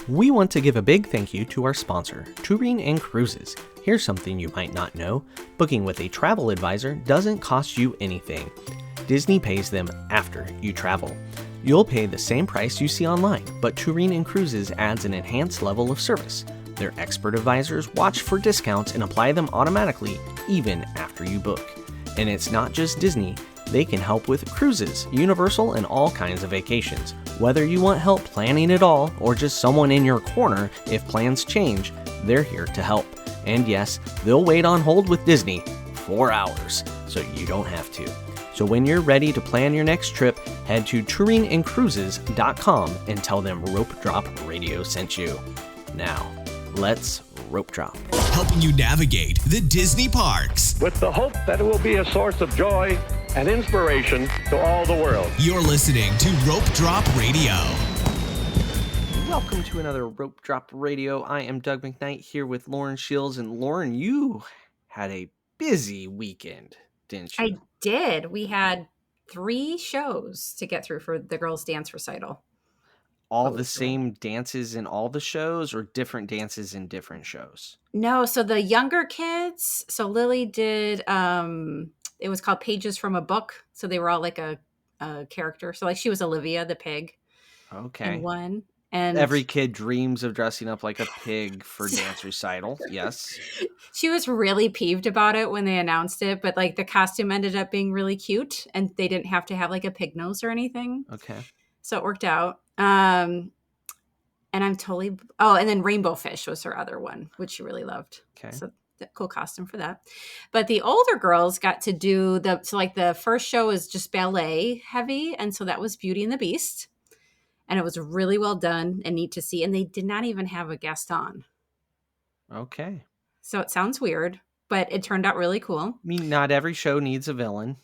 We want to give a big thank you to our sponsor, Touring and Cruises. Here's something you might not know. Booking with a travel advisor doesn't cost you anything. Disney pays them after you travel. You'll pay the same price you see online, but Touring and Cruises adds an enhanced level of service. Their expert advisors watch for discounts and apply them automatically, even after you book. And it's not just Disney. They can help with cruises, Universal, and all kinds of vacations. Whether you want help planning it all or just someone in your corner if plans change, they're here to help. And yes, they'll wait on hold with Disney 4 hours, so you don't have to. So when you're ready to plan your next trip, head to touringandcruises.com and tell them Rope Drop Radio sent you. Now, let's rope drop. Helping you navigate the Disney parks. With the hope that it will be a source of joy and inspiration to all the world. You're listening to Rope Drop Radio. Welcome to another Rope Drop Radio. I am Doug McKnight here with Lauren Shields. And Lauren, you had a busy weekend, didn't you? I did. We had 3 shows to get through for the girls' dance recital. All the same dances in all the shows or different dances in different shows? No, so the younger kids, so Lily did, it was called Pages from a Book. So they were all like a character. So like she was Olivia, the pig. Okay. In one. And every kid dreams of dressing up like a pig for dance recital. Yes. She was really peeved about it when they announced it, but like the costume ended up being really cute and they didn't have to have like a pig nose or anything. Okay. So it worked out. And I'm totally, and then Rainbow Fish was her other one, which she really loved. Okay. So cool costume for that. But the older girls got to do the first show is just ballet heavy. And so that was Beauty and the Beast. And it was really well done and neat to see. And they did not even have a guest on. Okay. So it sounds weird, but it turned out really cool. I mean, not every show needs a villain.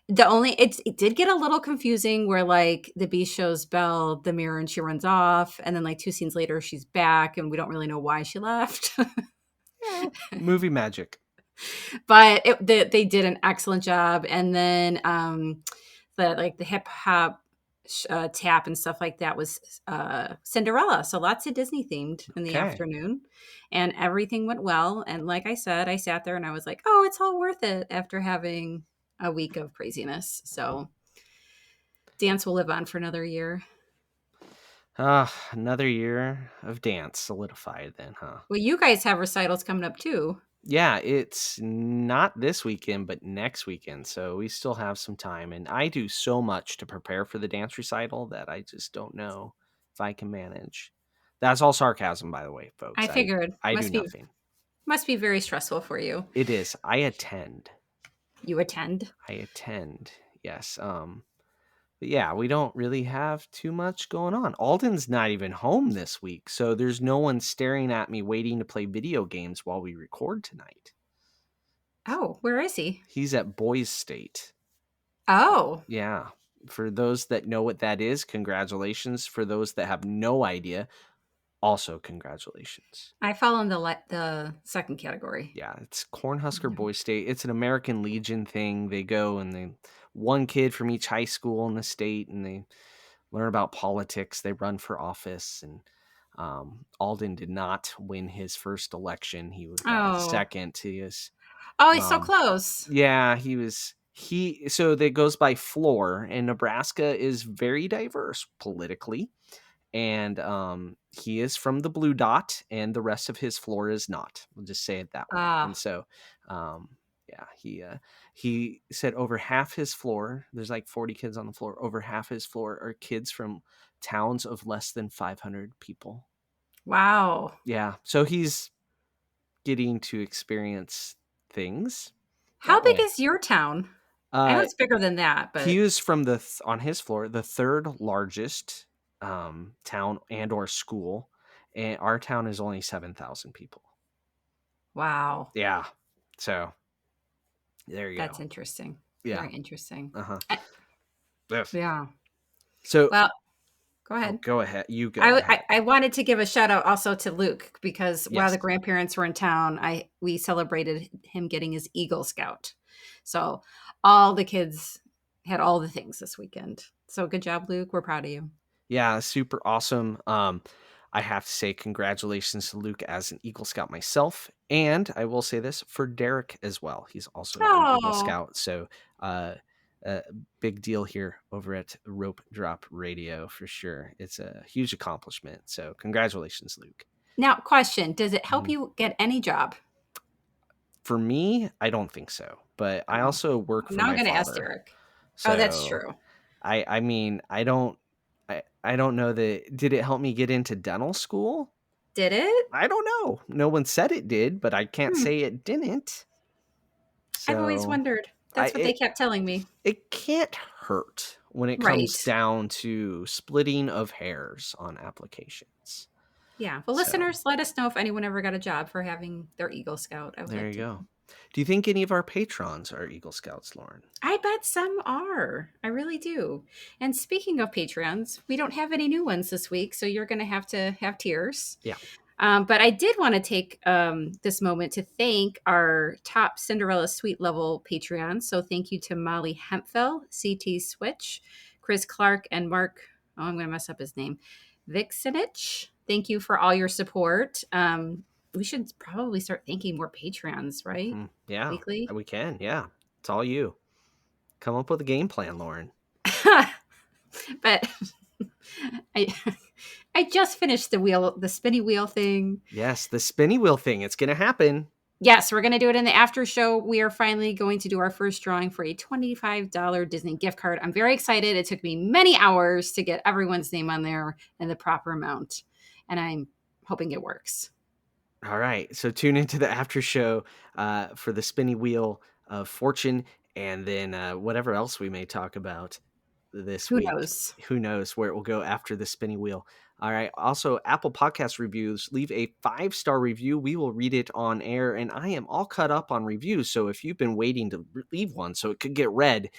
It did get a little confusing where like the Beast shows Belle the mirror and she runs off. And then like 2 scenes later, she's back and we don't really know why she left. Movie magic. But they did an excellent job. And then the hip hop tap and stuff like that was Cinderella. So lots of Disney themed in the afternoon and everything went well. And like I said, I sat there and I was like, oh, it's all worth it after having a week of craziness. So dance will live on for another year. Another year of dance solidified then, huh? Well, you guys have recitals coming up too. Yeah, it's not this weekend, but next weekend. So we still have some time. And I do so much to prepare for the dance recital that I just don't know if I can manage. That's all sarcasm, by the way, folks. I figured. I do nothing. Must be very stressful for you. It is. I attend. You attend? I attend, yes. But yeah, we don't really have too much going on. Alden's not even home this week, so there's no one staring at me waiting to play video games while we record tonight. Oh, where is he? He's at Boys State. Oh. Yeah. For those that know what that is, congratulations. For those that have no idea, also congratulations. I fall in the second category. Yeah, it's Cornhusker Boys State. It's an American Legion thing. They go and one kid from each high school in the state, and they learn about politics. They run for office, and Alden did not win his first election. He was second. He's so close. Yeah, so that goes by floor, and Nebraska is very diverse politically. And he is from the blue dot, and the rest of his floor is not. We'll just say it that way. And so, he said over half his floor, there's like 40 kids on the floor, over half his floor are kids from towns of less than 500 people. Wow. Yeah. So he's getting to experience things. How big is your town? I know it's bigger than that, but he was from on his floor, the third largest town and or school, and our town is only 7,000 people. Wow. Yeah. So there you go. That's interesting. Yeah. Very interesting. Yes. Yeah. So well, go ahead. Go ahead. You go. I wanted to give a shout out also to Luke because while the grandparents were in town, we celebrated him getting his Eagle Scout. So all the kids had all the things this weekend. So good job, Luke. We're proud of you. Yeah, super awesome. I have to say congratulations to Luke as an Eagle Scout myself. And I will say this for Derek as well. He's also an Eagle Oh, Scout. So, big deal here over at Rope Drop Radio for sure. It's a huge accomplishment. So, congratulations, Luke. now question: does it help Mhm. you get any job? For me, I don't think so. But I Oh, also work for now I'm my going to ask father. Derek. Oh, that's So, true. I mean, I don't know that. Did it help me get into dental school? Did it? I don't know. No one said it did, but I can't Hmm. say it didn't. I've always So wondered. I That's what they kept telling me. it can't hurt when it comes Right. down to splitting of hairs on applications. Yeah. Well, So listeners, let us know if anyone ever got a job for having their Eagle Scout. I would there like you to go. know. Do you think any of our patrons are Eagle Scouts, Lauren? I bet some are. I really do. And speaking of Patreons, we don't have any new ones this week, so you're going to have tears. Yeah. But I did want to take this moment to thank our top Cinderella Suite level Patreons. So thank you to Molly Hempfell, CT Switch, Chris Clark, and Mark. Oh, I'm going to mess up his name. Vixenich. Thank you for all your support. We should probably start thanking more Patreons, right? Yeah, Weekly. we can. Yeah. It's all you. Come up with a game plan, Lauren. But I I just finished the spinny wheel thing. Yes, the spinny wheel thing. It's going to happen. Yes, we're going to do it in the after show. We are finally going to do our first drawing for a $25 Disney gift card. I'm very excited. It took me many hours to get everyone's name on there and the proper amount, and I'm hoping it works. All right. So tune into the after show for the spinny wheel of fortune and then whatever else we may talk about this Who week. knows? Who knows where it will go after the spinny wheel. All right. Also, Apple Podcast reviews, leave a 5-star review. We will read it on air. And I am all cut up on reviews. So if you've been waiting to leave one so it could get read,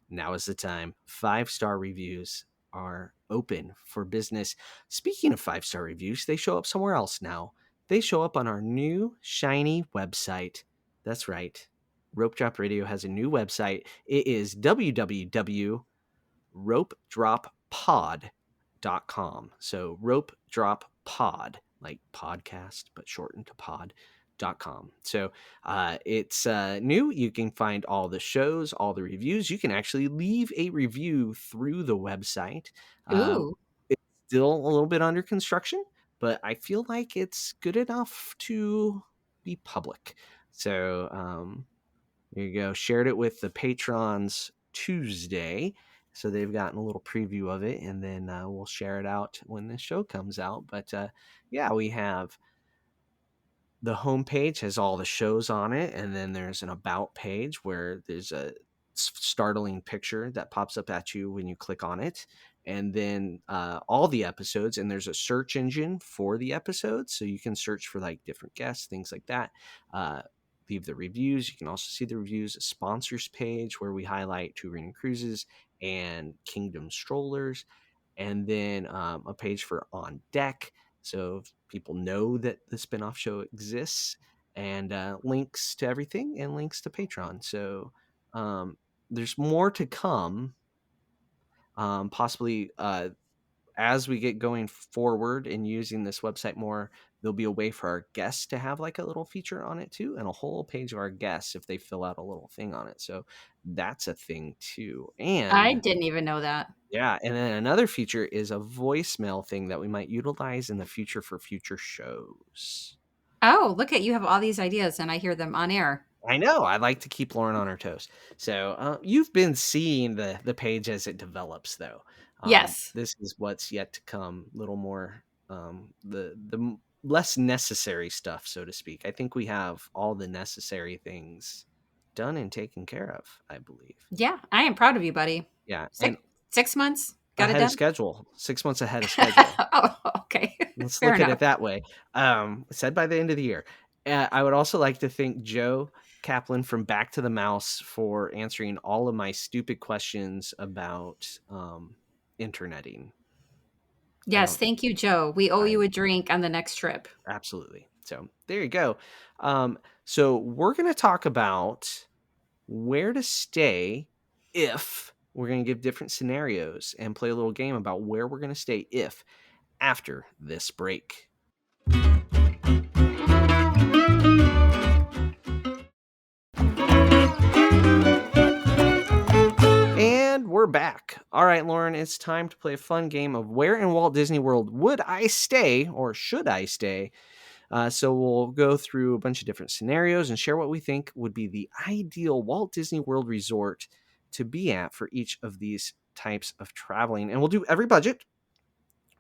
now is the time. 5-star reviews are open for business. Speaking of 5-star reviews, they show up somewhere else now. They show up on our new shiny website. That's right. Rope Drop Radio has a new website. It is www.ropedroppod.com. So rope drop pod, like podcast, but shortened to pod.com. So it's new. You can find all the shows, all the reviews. You can actually leave a review through the website. Ooh. It's still a little bit under construction, but I feel like it's good enough to be public. So there you go. Shared it with the patrons Tuesday. So they've gotten a little preview of it, and then we'll share it out when the show comes out. But yeah, we have the homepage has all the shows on it, and then there's an about page where there's a startling picture that pops up at you when you click on it, and then all the episodes, and there's a search engine for the episodes, so you can search for like different guests, things like that. Leave the reviews. You can also see the reviews, a sponsors page where we highlight touring and cruises and Kingdom strollers, and then a page for on deck, so people know that the spinoff show exists, and links to everything and links to Patreon. So there's more to come, possibly as we get going forward and using this website more. There'll be a way for our guests to have like a little feature on it too, and a whole page of our guests if they fill out a little thing on it. So that's a thing too. I And didn't even know that. yeah, and then another feature is a voicemail thing that we might utilize in the future for future shows. Oh, look at you have all these ideas and I hear them on air. I know. I like to keep Lauren on her toes. So you've been seeing the page as it develops, though. Yes. This is what's yet to come. A little more less necessary stuff, so to speak. I think we have all the necessary things done and taken care of, I believe. Yeah, I am proud of you, buddy. Yeah, and 6 months? Got it ahead of done? schedule. 6 months ahead of schedule. Oh, okay. Let's Fair look at enough. it that way. Said by the end of the year. I would also like to thank Joe Kaplan from Back to the Mouse for answering all of my stupid questions about interneting. Yes, thank you, Joe. We owe you a drink on the next trip. Absolutely. So there you go. So we're going to talk about where to stay if we're going to give different scenarios and play a little game about where we're going to stay if after this break. And we're back. All right, Lauren, it's time to play a fun game of where in Walt Disney World would I stay or should I stay? So we'll go through a bunch of different scenarios and share what we think would be the ideal Walt Disney World resort to be at for each of these types of traveling. And we'll do every budget,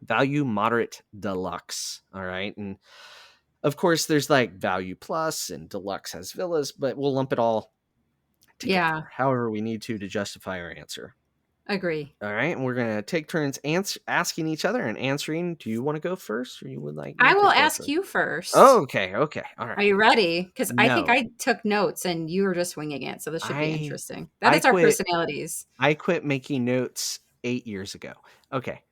value, moderate, deluxe. All right. And of course, there's like value plus and deluxe has villas, but we'll lump it all together, however we need to justify our answer. Agree. All right, and we're gonna take turns asking each other and answering. Do you want to go first, or you would like me I to will go ask first? you first. Oh, okay, all right. Are you ready? Because I think No. I took notes and you were just winging it, so this should be interesting. That I is our quit- personalities. I quit making notes 8 years ago. Okay.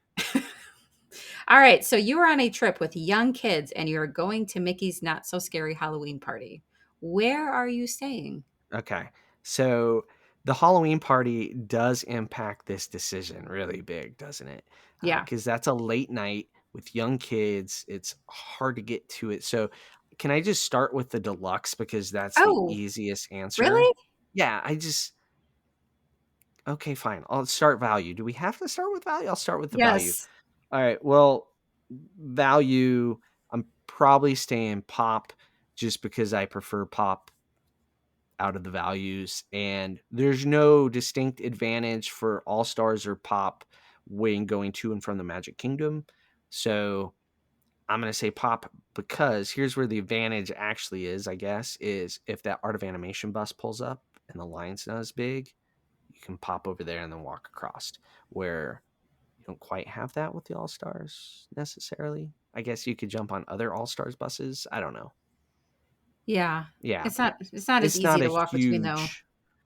All right, so you were on a trip with young kids and you're going to Mickey's Not So Scary Halloween Party. Where are you staying? Okay. So the Halloween party does impact this decision really big, doesn't it? Yeah. Because that's a late night with young kids. It's hard to get to it. So can I just start with the deluxe because that's the easiest answer? Really? Yeah, okay, fine. I'll start value. Do we have to start with value? I'll start with the value. All right. Well, value, I'm probably staying pop just because I prefer pop out of the values, and there's no distinct advantage for All Stars or pop when going to and from the Magic Kingdom. So I'm going to say pop because here's where the advantage actually is, I guess, is if that Art of Animation bus pulls up and the line's not as big, you can pop over there and then walk across, where you don't quite have that with the All Stars necessarily. I guess you could jump on other All Stars buses. I don't know. Yeah. Yeah. It's not as easy to walk between though.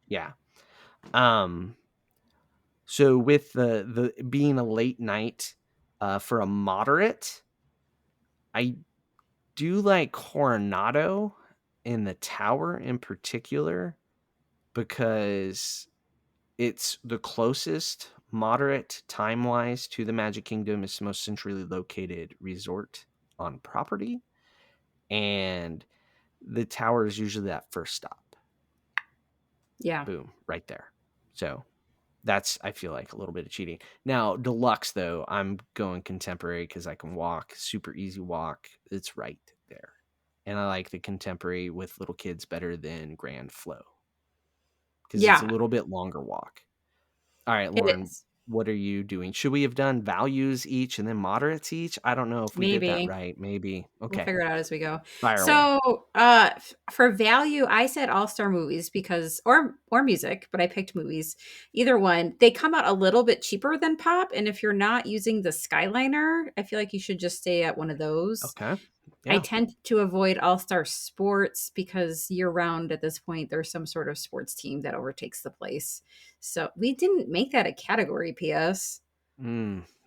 Yeah. So with the being a late night for a moderate, I do like Coronado in the tower in particular because it's the closest moderate time-wise to the Magic Kingdom. It's the most centrally located resort on property, and the tower is usually that first stop. Yeah. Boom, right there. So that's, I feel like, a little bit of cheating. Now, deluxe, though, I'm going contemporary because I can walk, super easy walk. It's right there. And I like the contemporary with little kids better than Grand Flow because it's a little bit longer walk. All right, Lauren, what are you doing? Should we have done values each and then moderates each? I don't know if we did that right. Maybe. Okay. We'll figure it out as we go. Fire away. For value, I said all-star movies because or music, but I picked movies. Either one. They come out a little bit cheaper than pop, and if you're not using the Skyliner, I feel like you should just stay at one of those. Okay. Yeah. I tend to avoid all-star sports because year-round at this point there's some sort of sports team that overtakes the place. So we didn't make that a category, PS.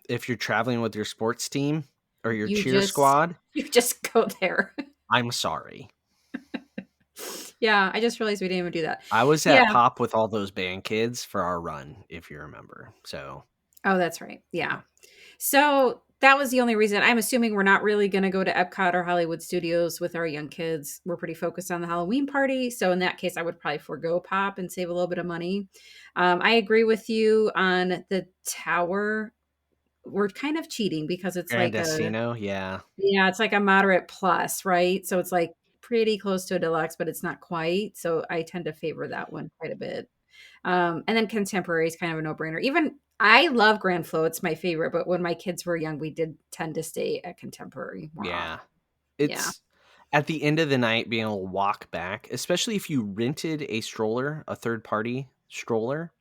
If you're traveling with your sports team or your cheer squad, you just go there. I'm sorry. Yeah, I just realized we didn't even do that. I was at Pop with all those band kids for our run, if you remember. So. Oh, that's right. Yeah. So that was the only reason. I'm assuming we're not really going to go to Epcot or Hollywood Studios with our young kids. We're pretty focused on the Halloween party. So in that case, I would probably forego pop and save a little bit of money. I agree with you on the tower. We're kind of cheating because it's Grand like Destino, yeah, it's like a moderate plus, right? So it's like pretty close to a deluxe, but it's not quite. So I tend to favor that one quite a bit. And then contemporary is kind of a no-brainer. Even I love Grand Flow. It's my favorite. But when my kids were young, we did tend to stay at contemporary more often. It's at the end of the night being able to walk back, especially if you rented a stroller, a third-party stroller,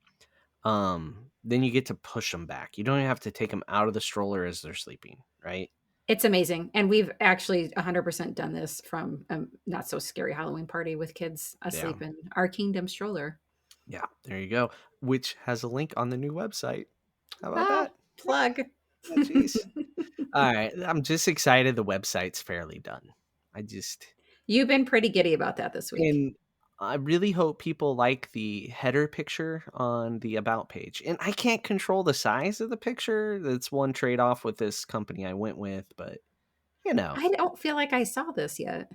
then you get to push them back. You don't even have to take them out of the stroller as they're sleeping, right? It's amazing. And we've actually 100% done this from Not So Scary Halloween Party with kids asleep in our Kingdom stroller. Yeah, there you go. Which has a link on the new website. How about that? Plug. Oh, jeez. All right. I'm just excited the website's fairly done. You've been pretty giddy about that this week. And I really hope people like the header picture on the about page. And I can't control the size of the picture. That's one trade off with this company I went with, but you know, I don't feel like I saw this yet.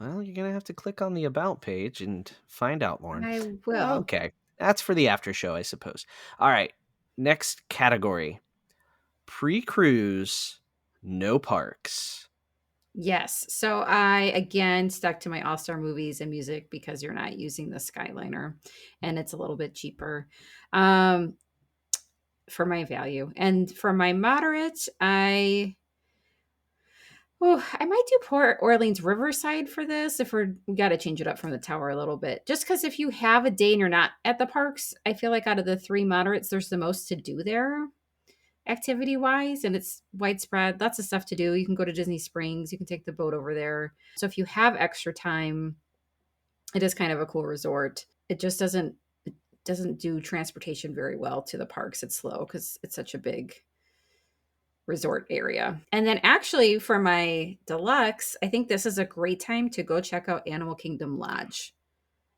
well, you're going to have to click on the about page and find out, Lauren. I will. Okay. That's for the after show, I suppose. All right. Next category, pre cruise, no parks. Yes. So I again stuck to my all-star movies and music because you're not using the Skyliner and it's a little bit cheaper um, for my value. And for my moderate, I might do Port Orleans Riverside for this if we got to change it up from the tower a little bit. Just because if you have a day and you're not at the parks, I feel like out of the three moderates, there's the most to do there activity wise, and it's widespread, lots of stuff to do. You can go to Disney Springs, you can take the boat over there. So if you have extra time, it is kind of a cool resort. It doesn't do transportation very well to the parks. It's slow because it's such a big resort area. And then actually for my deluxe, I think this is a great time to go check out Animal Kingdom Lodge.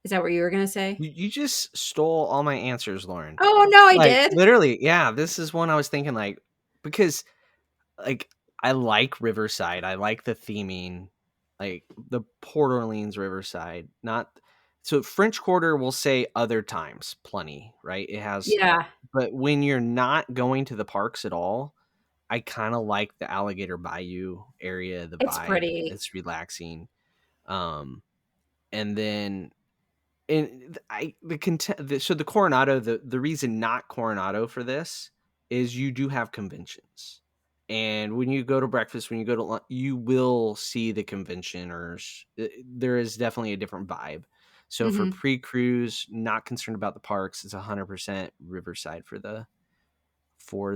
Is that what you were going to say? You just stole all my answers, Lauren. Oh, no, I Like, did. literally, yeah, this is one I was thinking, like, because, like, I like Riverside. I like the theming, like, the Port Orleans Riverside. Not so French Quarter will say other times, plenty, right? It has, Yeah, but when you're not going to the parks at all, I kind of like the Alligator Bayou area, the it's vibe. pretty. It's relaxing. Um, and then and I the content so the Coronado, the reason not Coronado for this is you do have conventions, and when you go to breakfast, when you go to lunch, you will see the conventioners. There is definitely a different vibe. So for Hmm. pre-cruise, not concerned about the parks, it's 100% Riverside for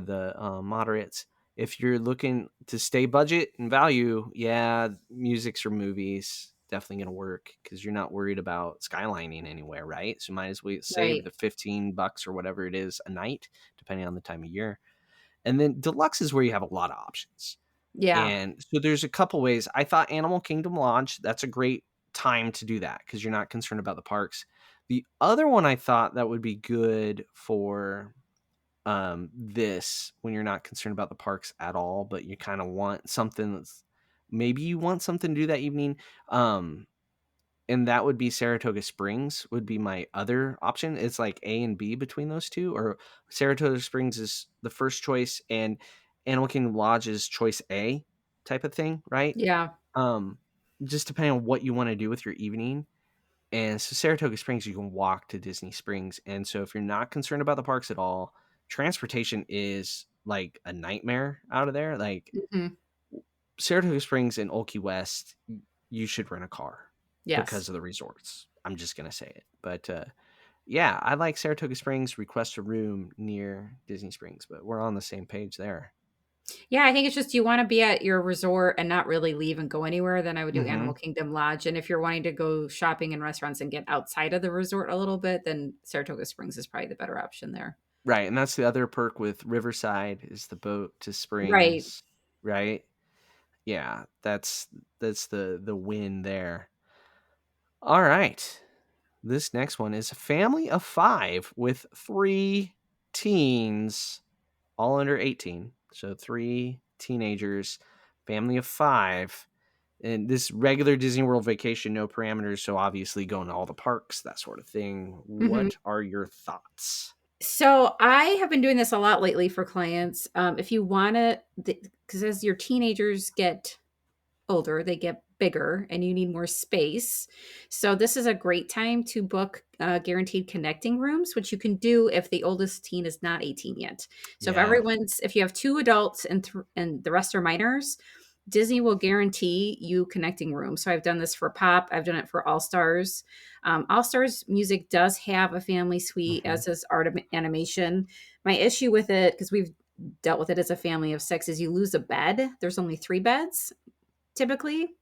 the moderates. If you're looking to stay budget and value, yeah, musics or movies definitely going to work because you're not worried about skylining anywhere, right? So might as well save Right. the $15 or whatever it is a night, depending on the time of year. And then deluxe is where you have a lot of options. Yeah. And so there's a couple ways. I thought Animal Kingdom Lodge, that's a great time to do that because you're not concerned about the parks. The other one I thought that would be good for this when you're not concerned about the parks at all, but you kind of want something that's maybe you want something to do that evening. Um, and that would be Saratoga Springs would be my other option. It's like A and B between those two, or Saratoga Springs is the first choice and Animal Kingdom Lodge is choice A type of thing, right? Yeah. Um, just depending on what you want to do with your evening. And so Saratoga Springs, you can walk to Disney Springs. And so if you're not concerned about the parks at all, transportation is like a nightmare out of there. Like Hmm. Saratoga Springs and Old Key West, you should rent a car Yes. because of the resorts. I'm just going to say it. But yeah, I like Saratoga Springs, request a room near Disney Springs, but we're on the same page there. Yeah, I think it's just you want to be at your resort and not really leave and go anywhere, then I would do Hmm. Animal Kingdom Lodge. And if you're wanting to go shopping and restaurants and get outside of the resort a little bit, then Saratoga Springs is probably the better option there. Right. And that's the other perk with Riverside is the boat to Right. Springs, right? Yeah, that's the win there. All right. This next one is a family of 5 with 3 teens, all under 18. So 3 teenagers, family of 5. And this regular Disney World vacation, no parameters, so obviously going to all the parks, that sort of thing. Hmm. What are your thoughts? So I have been doing this a lot lately for clients. If you want to, because as your teenagers get older, they get bigger and you need more space. So this is a great time to book guaranteed connecting rooms, which you can do if the oldest teen is not 18 yet. So Yeah. if you have 2 adults and the rest are minors, Disney will guarantee you connecting rooms. So I've done this for Pop. I've done it for All Stars. All Stars Music does have a family suite, Hmm. as does Animation. My issue with it, because we've dealt with it as a family of 6, is you lose a bed. There's only 3 beds typically,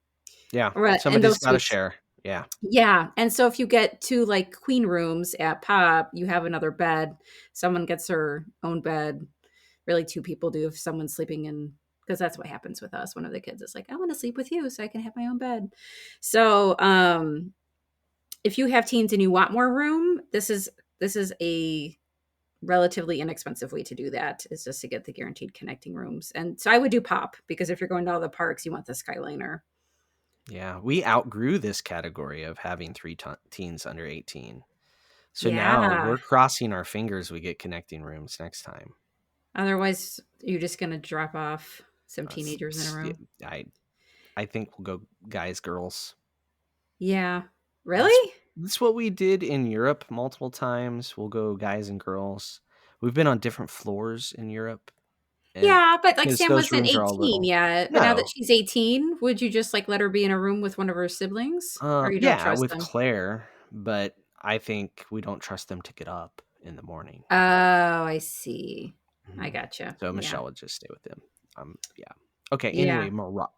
Yeah. or in Somebody's those got to suites. share. Yeah. Yeah, and so if you get 2 like queen rooms at Pop, you have another bed. Someone gets her own bed. Really, 2 people do if someone's sleeping in, because that's what happens with us. One of the kids is like, "I want to sleep with you so I can have my own bed." So, if you have teens and you want more room, this is a relatively inexpensive way to do that, is just to get the guaranteed connecting rooms. And so I would do pop, because if you're going to all the parks, you want the Skyliner. Yeah, we outgrew this category of having teens under 18. So now Yeah. we're crossing our fingers we get connecting rooms next time. Otherwise, you're just going to drop off some Uh, teenagers in a row. I think we'll go guys, girls. Yeah. That's Really? that's what we did in Europe multiple times. We'll go guys and girls. We've been on different floors in Europe, and Yeah, but like because Sam those wasn't rooms are all 18 little. yet. But now that No, she's 18, would you just like let her be in a room with one of her siblings? Or you don't yeah, trust with them? Claire, but I think we don't trust them to get up in the morning. Oh, I see. I Mhm. gotcha. So Yeah. Michelle would just stay with them. Yeah. Okay. Yeah. Anyway, Mar-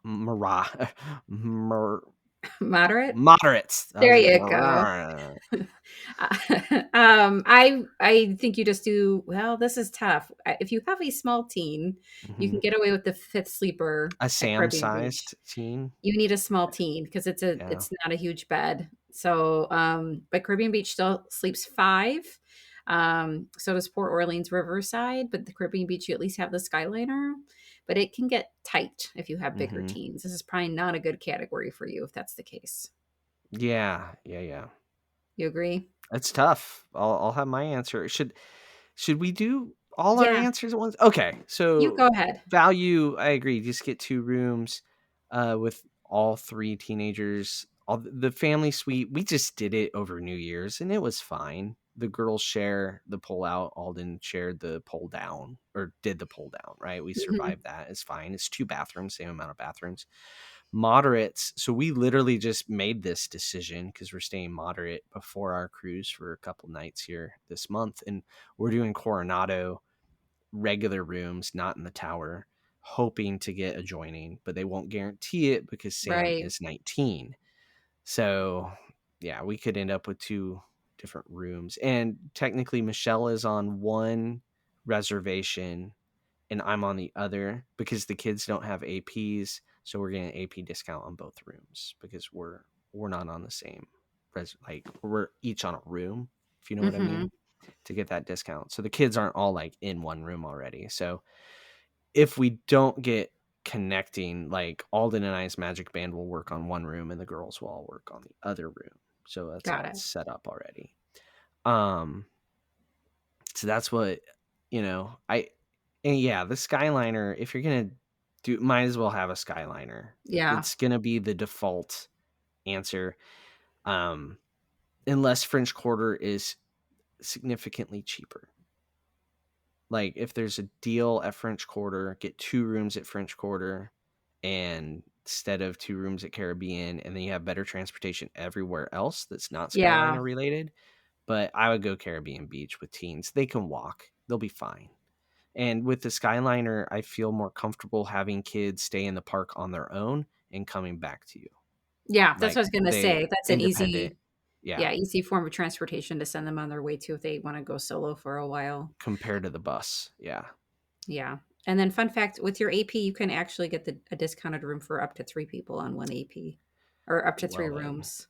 Moderate? moderates. I There was like, you go. I think you just do well. This is tough. If you have a small teen, you Mhm. can get away with the fifth sleeper A at Caribbean Beach. Sam-sized teen. You need a small teen because Yeah. it's not a huge bed. So, but Caribbean Beach still sleeps five. So does Port Orleans Riverside, but the Caribbean Beach you at least have the Skyliner. But it can get tight if you have bigger Mhm. teens. This is probably not a good category for you if that's the case. Yeah. Yeah. Yeah. You agree? It's tough. I'll have my answer. Should we do all our Yeah, answers at once? Okay. you So go ahead. value, I agree. Just get 2 rooms with all 3 teenagers. All the family suite. We just did it over New Year's and it was fine. The girls share the pull out. Alden shared the pull down or did the pull down, right? We Mhm. survived that. It's fine. It's 2 bathrooms, same amount of bathrooms. Moderates. So we literally just made this decision because we're staying moderate before our cruise for a couple nights here this month. And we're doing Coronado regular rooms, not in the tower, hoping to get adjoining, but they won't guarantee it because Sam Right. is 19. So yeah, we could end up with 2 different rooms. And technically Michelle is on one reservation and I'm on the other because the kids don't have APs, so we're getting an AP discount on both rooms because we're not on the same like we're each on a room, if you know what I mean, Mhm. to get that discount. So the kids aren't all like in one room already. So if we don't get connecting, like Alden and I's magic band will work on one room and the girls will all work on the other room. So that's Got how it. it's set up already. Um so that's what I and yeah, the Skyliner, if you're gonna do, might as well have a Skyliner. Yeah. It's gonna be the default answer. Um unless French Quarter is significantly cheaper. Like if there's a deal at French Quarter, get 2 rooms at French Quarter and instead of 2 rooms at Caribbean, and then you have better transportation everywhere else that's not Yeah. Skyliner related. But I would go Caribbean Beach with teens. They can walk. They'll be fine. And with the Skyliner, I feel more comfortable having kids stay in the park on their own and coming back to you. Yeah, that's Like what I was gonna they say. That's an independent. easy Yeah. yeah, easy form of transportation to send them on their way to if they wanna go solo for a while. Compared to the bus. Yeah. Yeah. And then fun fact, with your AP, you can actually get a discounted room for up to 3 people on one AP, or up to 3 Well, then rooms.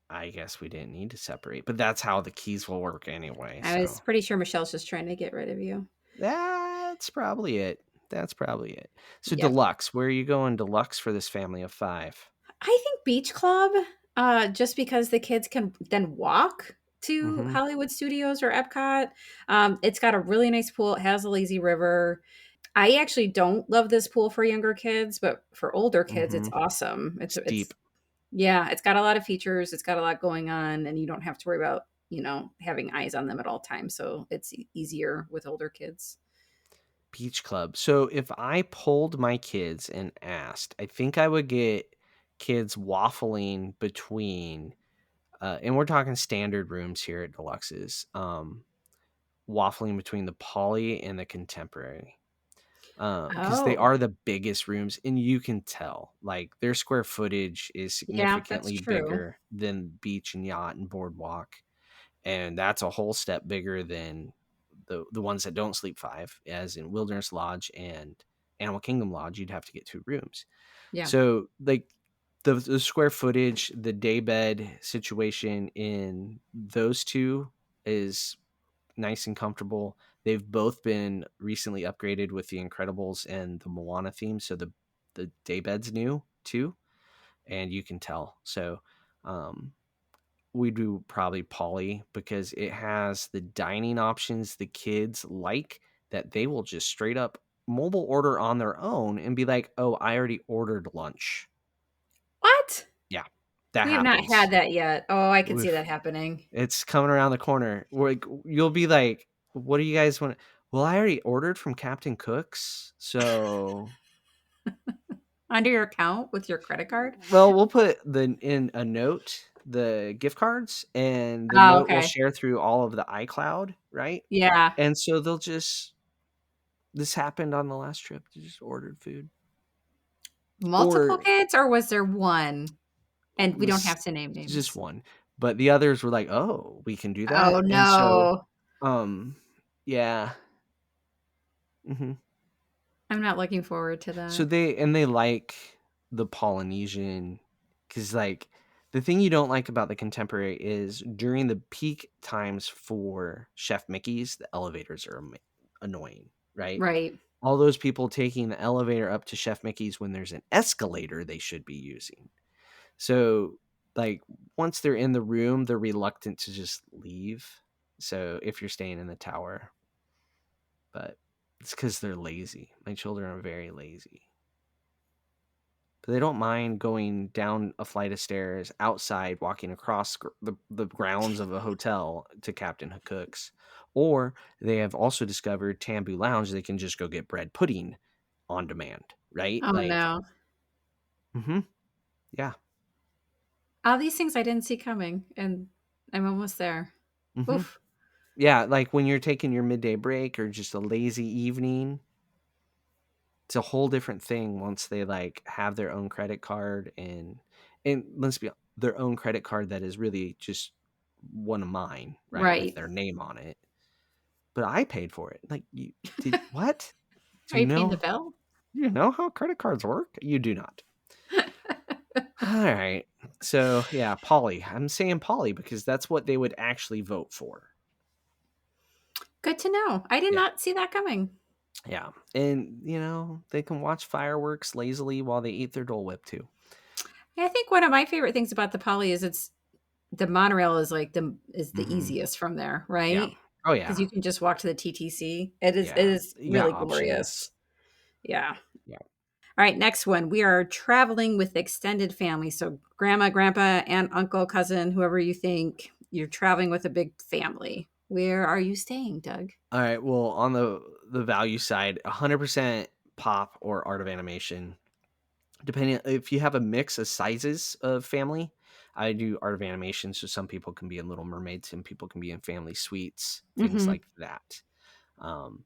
I guess we didn't need to separate, but that's how the keys will work anyway. I was So pretty sure Michelle's just trying to get rid of you. that's probably it. That's probably it. So Yep. deluxe, where are you going deluxe for this family of 5? I think Beach Club, just because the kids can then walk to Mm-hmm. Hollywood Studios or Epcot. It's got a really nice pool. It has a lazy river. I actually don't love this pool for younger kids, but for older kids, it's Mm-hmm. awesome. It's It's deep. yeah, it's got a lot of features. It's got a lot going on, and you don't have to worry about having eyes on them at all times. So it's easier with older kids. Beach club. So if I pulled my kids and asked, I think I would get kids waffling between, and we're talking standard rooms here at Deluxe's, waffling between the poly and the contemporary. Because they Oh, are the biggest rooms, and you can tell, like their square footage is yeah, that's significantly true. bigger than beach and yacht and boardwalk, and that's a whole step bigger than the ones that don't sleep 5, as in Wilderness Lodge and Animal Kingdom Lodge. You'd have to get 2 rooms. Yeah. So like the square footage, the daybed situation in those two is nice and comfortable. They've both been recently upgraded with the Incredibles and the Moana theme, so the daybed's new too, and you can tell. So um, we do probably Polly because it has the dining options the kids like, that they will just straight up mobile order on their own and be like, "Oh, I already ordered lunch." What? Yeah, that We have not happens. had that yet. Oh, I could see Oof. that happening. It's coming around the corner. Like, you'll be like, "What do you guys want?" Well, I already ordered from Captain Cook's, so Under your account with your credit card? well, we'll put in a note the gift cards, and the Oh, note will okay. share through all of the iCloud, right? Yeah. And so they'll just this happened on the last trip. They just ordered food, Multiple or kids, or was there one? And we don't was have to name just names. one. But the others were like, "Oh, we can do Oh, that," and so, no. um, yeah. Mhm. I'm not looking forward to So that. they like the Polynesian, because like the thing you don't like about the contemporary is during the peak times for Chef Mickey's, the elevators are annoying, right? Right. All those people taking the elevator up to Chef Mickey's when there's an escalator they should be using. So like once they're in the room, they're reluctant to just leave. So if you're staying in the tower, but it's because they're lazy. My children are very lazy. But they don't mind going down a flight of stairs outside, walking across the grounds of a hotel to Captain Cook's. Or they have also discovered Tambu Lounge. They can just go get bread pudding on demand, right? Oh, Like, no. yeah. All these things I didn't see coming, and I'm almost there. hmm Oof. Yeah, like when you're taking your midday break or just a lazy evening, it's a whole different thing once they like have their own credit card, and let's be their own credit card that is really just one of mine, right, with Right. their name on it. But I paid for it. Like, you did what? Do Are you you paying know? the bill? You know how credit cards work? You do not. All right. So yeah, Polly. I'm saying Polly because that's what they would actually vote for. Good to know. I did Yeah. not see that coming. Yeah. And they can watch fireworks lazily while they eat their Dole Whip too. I think one of my favorite things about the Poly is it's the monorail is like the hmm easiest from there, Yeah. right? Oh Because yeah. you can just walk to the TTC. It Yeah. is You got really options. glorious. Yeah. Yeah. All right, next one. We are traveling with extended family. So grandma, grandpa, aunt, uncle, cousin, whoever you think. You're traveling with a big family. Where are you staying, Doug? All right. Well, on the value side, 100% pop or art of animation. Depending if you have a mix of sizes of family, I do art of animation. So some people can be in Little Mermaid, some people can be in family suites, things Mm-hmm. like that. Um,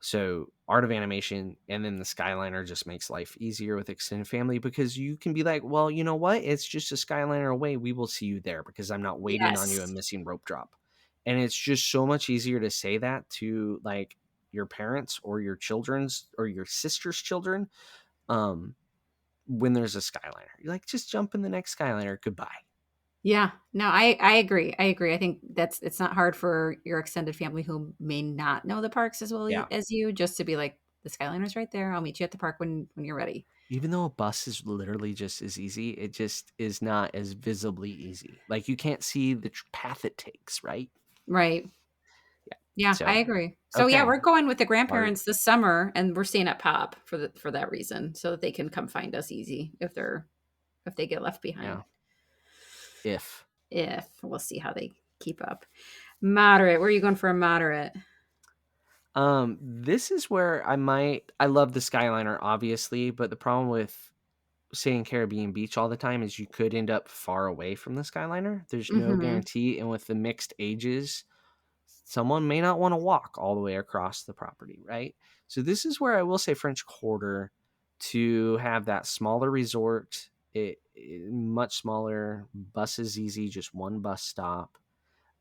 so art of animation, and then the Skyliner just makes life easier with extended family because you can be like, well, you know what? It's just a Skyliner away. We will see you there because I'm not waiting on you and Yes. missing rope drop. And it's just so much easier to say that to like your parents or your children's or your sister's children. Um, when there's a Skyliner, you're like, just jump in the next Skyliner. Goodbye. Yeah. No, I agree. I agree. I think it's not hard for your extended family who may not know the parks as well Yeah. as you, just to be like, the Skyliner's right there. I'll meet you at the park when you're ready. Even though a bus is literally just as easy, it just is not as visibly easy. Like you can't see the path it takes, right? Right. Yeah. Yeah, I So, agree. So yeah, okay. we're going with the Art. grandparents this summer, and we're staying at Pop for that reason, so that they can come find us easy if they get left behind. Yeah. If. If we'll see how they keep up. Moderate. Where are you going for a moderate? This is where I love the Skyliner, obviously, but the problem with saying Caribbean Beach all the time is you could end up far away from the Skyliner. There's no Hmm. guarantee, and with the mixed ages, someone may not want to walk all the way across the property, right? So this is where I will say French Quarter to have that smaller resort. It much smaller, bus is easy, just one bus stop,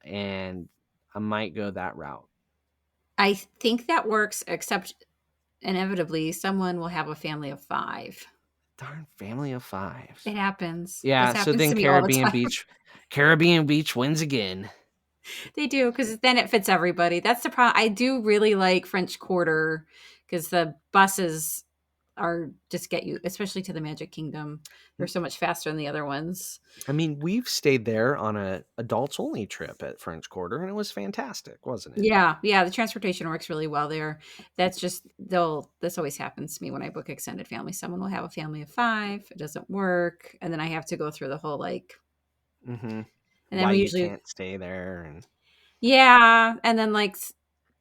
and I might go that route. I think that works, except inevitably someone will have a family of 5. Darn family of fives. It happens. This Yeah, so happens then to me all the time. Caribbean Beach wins again. They do, because then it fits everybody. That's the problem. I do really like French Quarter because the buses are just get you, especially to the Magic Kingdom. They're so much faster than the other ones. I mean, we've stayed there on a adults only trip at French Quarter, and it was fantastic, wasn't it? Yeah, yeah, the transportation works really well there. That's just this always happens to me when I book extended family. Someone will have a family of 5, it doesn't work, and then I have to go through the whole like, Mm-hmm. and then Why we you usually, can't stay there, and yeah, and then like,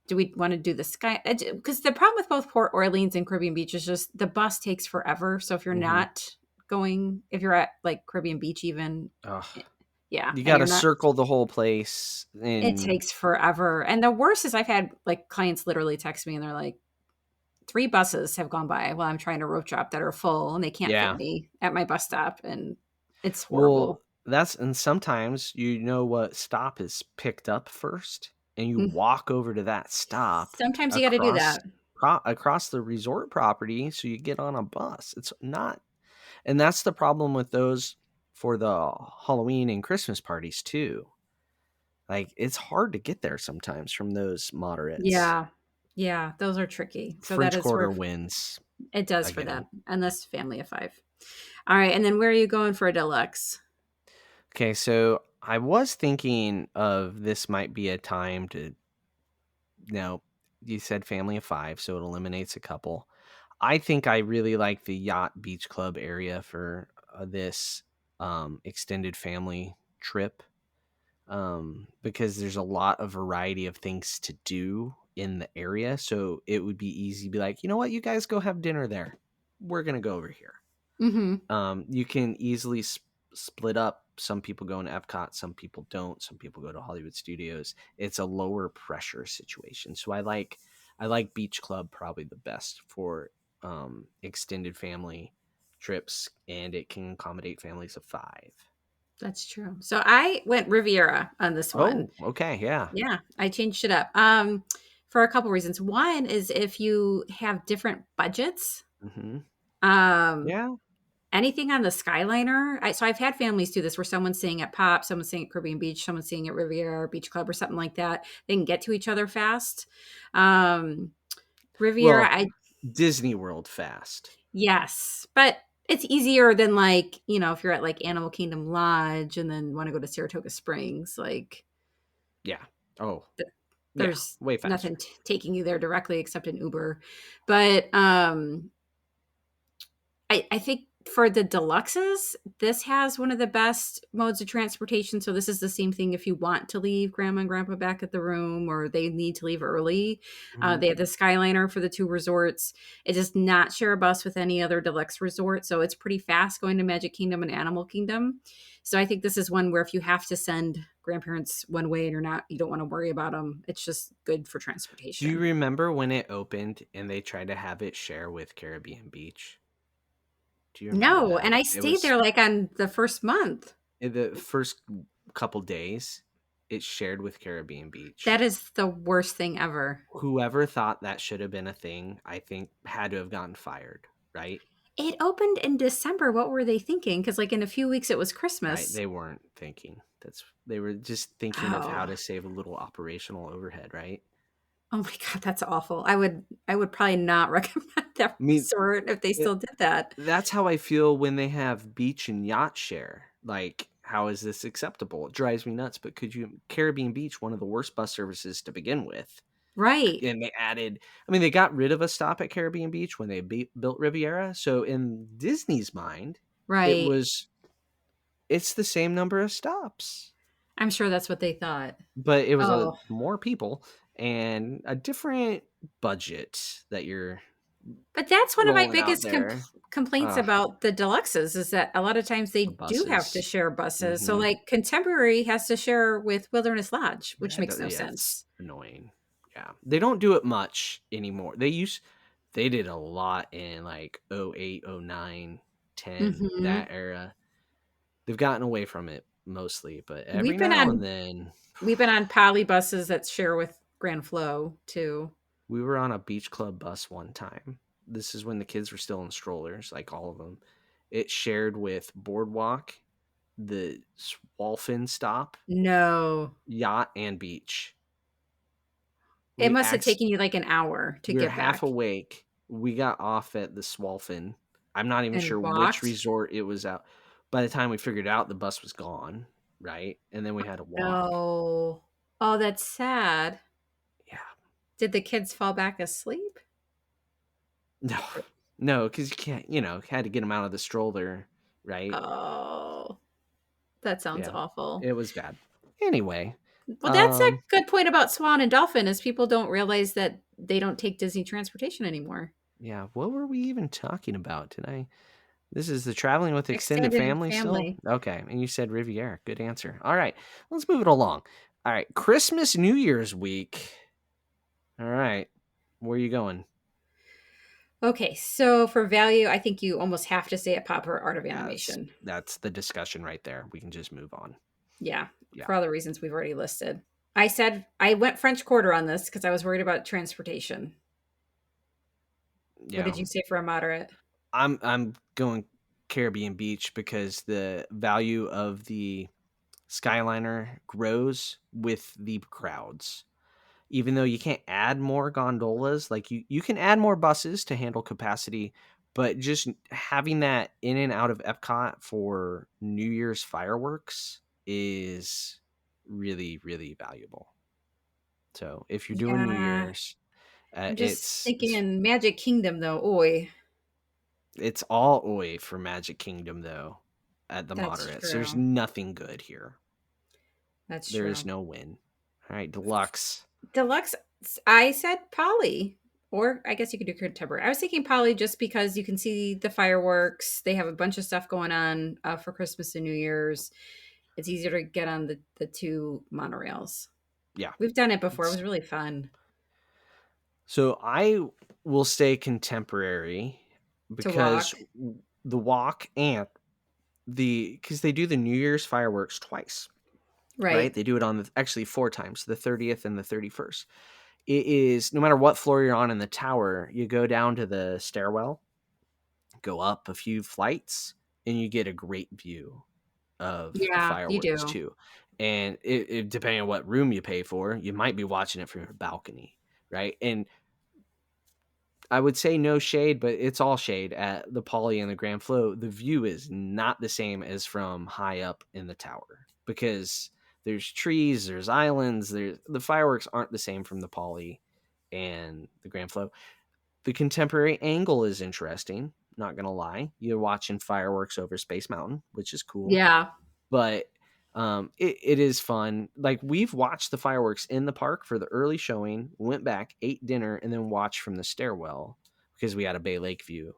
do we want to do the sky? Because the problem with both Port Orleans and Caribbean Beach is just the bus takes forever. So if you're mm-hmm. not going, if you're at like Caribbean Beach, even, Ugh. yeah, You and got to you're not, circle the whole place, it and takes forever. And the worst is I've had like clients literally text me and they're like, 3 buses have gone by while I'm trying to rope drop that are full and they can't fit yeah. me at my bus stop. And it's Well, horrible. and sometimes you know what stop is picked up first, and you Mm. walk over to that stop Sometimes you got to do that. across the resort property, so you get on a bus. It's not, and that's the problem with those for the Halloween and Christmas parties too. Like it's hard to get there sometimes from those moderates. Yeah. Yeah. Those are tricky. So that French is where Quarter wins it does for again. that. And this family of 5. All right. And then where are you going for a deluxe? Okay, so I was thinking of this might be a time to, you said family of 5, so it eliminates a couple. I think I really like the Yacht Beach Club area for this extended family trip, because there's a lot of variety of things to do in the area. So it would be easy to be like, you know what, you guys go have dinner there. We're going to go over here. Mm-hmm. You can easily split up. Some people go in Epcot, some people don't. Some people go to Hollywood Studios. It's a lower pressure situation. So I like Beach Club probably the best for extended family trips, and it can accommodate families of 5. That's true. So I went Riviera on this one. Oh, okay, yeah. Yeah, I changed it up. For a couple reasons. One is if you have different budgets, Mm-hmm. um, Yeah. anything on the Skyliner. So I've had families do this where someone's staying at Pop, someone's staying at Caribbean Beach, someone's staying at Riviera or Beach Club or something like that. They can get to each other fast. Um, Riviera, Well, Disney World fast. yes, but it's easier than like, if you're at like Animal Kingdom Lodge and then want to go to Saratoga Springs, like Yeah. Oh, yeah. there's Way faster. nothing taking you there directly except an Uber. But I think for the deluxes, this has one of the best modes of transportation. So this is the same thing if you want to leave grandma and grandpa back at the room or they need to leave early. Mhm. They have the Skyliner for the 2 resorts. It does not share a bus with any other deluxe resort. So it's pretty fast going to Magic Kingdom and Animal Kingdom. So I think this is one where if you have to send grandparents one way and you don't want to worry about them, it's just good for Do you transportation. remember when it opened and they tried to have it share with Caribbean Beach? Do you remember No, that? and I It stayed was there like on the first month. in the first couple days, it shared with Caribbean That Beach. is the worst thing ever. Whoever thought that should have been a thing, I think, had to have gotten fired, right? It opened in December. What were they thinking? Because like in a few weeks it was Right? Christmas. They weren't thinking. They were just thinking of how Oh. to save a little operational overhead, right? Oh my God, that's awful. I would probably not recommend that I mean, resort if they still did that. that's how I feel when they have beach and yacht share. Like, how is this acceptable? It drives me nuts. But Caribbean Beach, one of the worst bus services to begin with, Right. and they added. I mean, they got rid of a stop at Caribbean Beach when they built Riviera. So in Disney's mind, it Right. was it's the same number of stops, I'm sure that's what they thought. but it was a Oh. more people and a different budget that you're But that's one of my rolling out biggest there. complaints Uh, about the deluxes is that a lot of times the they do have to buses. share buses. So Hmm. like Contemporary has to share with Wilderness Lodge, which makes no Yeah, it's sense. annoying. Yeah. They don't do it much anymore. They did a lot in like 08, 09, 10, Hmm. that era. They've gotten away from it mostly, but every We've been now and on then we've been on poly buses that share with Grand Flow too. we were on a beach club bus one time. This is when the kids were still in strollers, like all of them. It shared with Boardwalk, the Swalfin stop, No. yacht, and beach. It We must have ax- taken you like an hour to we were get half back awake. We got off at the Swalfin. I'm not even and sure which walked. resort it was at. By the time we figured out, the bus was gone, right? And then we had to walk. No. Oh, that's sad. Yeah. Did the kids fall back asleep? No, no, because you can't, had to get them out of the stroller, right? Oh, that sounds Yeah, awful. it was bad. Anyway, Well, that's a um, good point about Swan and Dolphin is people don't realize that they don't take Disney transportation anymore. yeah, what were we even talking about today? This is the traveling with extended Extended family still? family. Okay, and you said Riviera. Good answer. All right, let's move it along. All right, Christmas, New Year's week. All right, where are you going? Okay, so for value, I think you almost have to say at Pop or Art of Yes, Animation. that's the discussion right there. We can just move on. Yeah, Yeah, for all the reasons we've already listed. I said I went French Quarter on this because I was worried about transportation. What yeah. did you say for a moderate? I'm going Caribbean Beach because the value of the Skyliner grows with the crowds. Even though you can't add more gondolas, like you can add more buses to handle capacity, but just having that in and out of Epcot for New Year's fireworks is really, really valuable. So if you're doing New Yeah, Year's, I'm just it's thinking Magic Kingdom though. Oi, it's all oi for Magic Kingdom though. At the that's moderates, there's true. nothing good here. That's There is true. no win. All right, deluxe. Deluxe, I said Polly, or I guess you could do contemporary. I was thinking Polly just because you can see the fireworks. They have a bunch of stuff going on for Christmas and New Year's. It's easier to get on the two monorails. Yeah, We've done it before. It it's was really fun so I will say contemporary to walk. because the walk and because they do the New Year's fireworks twice, right? Right. They do it on actually four times, the 30th and the 31st. It is no matter what floor you're on in the tower, you go down to the stairwell, go up a few flights, and you get a great view of the Yeah, you fireworks do. too. And depending on what room you pay for, you might be watching it from your balcony, right? And I would say no shade, but it's all shade at the Poly and the Grand Flow. The view is not the same as from high up in the tower because there's trees, there's islands, the fireworks aren't the same from the Poly and the Grand Flow. The contemporary angle is interesting, not gonna lie. You're watching fireworks over Space Mountain, which is cool, Yeah. but it is fun. Like we've watched the fireworks in the park for the early showing, went back, ate dinner, and then watched from the stairwell because we had a Bay Lake view,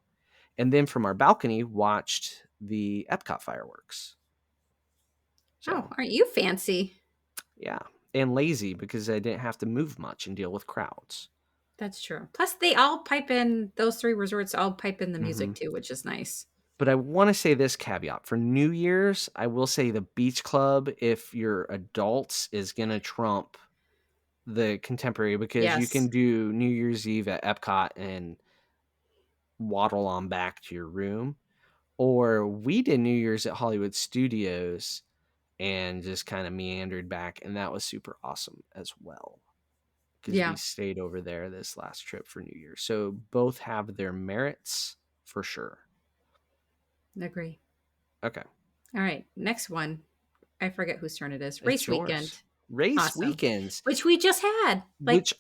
and then from our balcony watched the Epcot fireworks. Oh, So aren't you fancy? yeah, and lazy because I didn't have to move much and deal with crowds. That's true. Plus, they all pipe in, those three resorts all pipe in the Hmm. music too, which is nice. But I want to say this caveat for New Year's. I will say the beach club, if you're adults, is gonna trump the contemporary because you Yes. can do New Year's Eve at Epcot and waddle on back to your room. Or we did New Year's at Hollywood Studios and just kind of meandered back, and that was super awesome as well because we Yeah, stayed over there this last trip for New Year's. So both have their merits for sure. agree. Okay, All right, next one. I forget whose turn it is. it's Race yours. weekend. Race Awesome. weekends, Which we just had like which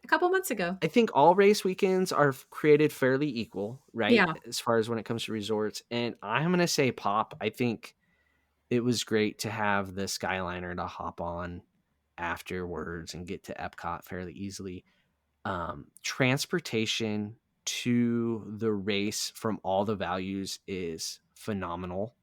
a couple months ago. I think all race weekends are created fairly equal, right? Yeah. As far as when it comes to resorts. And I'm going to say Pop. I think it was great to have the Skyliner to hop on afterwards and get to Epcot fairly easily. Transportation to the race from all the values is phenomenal.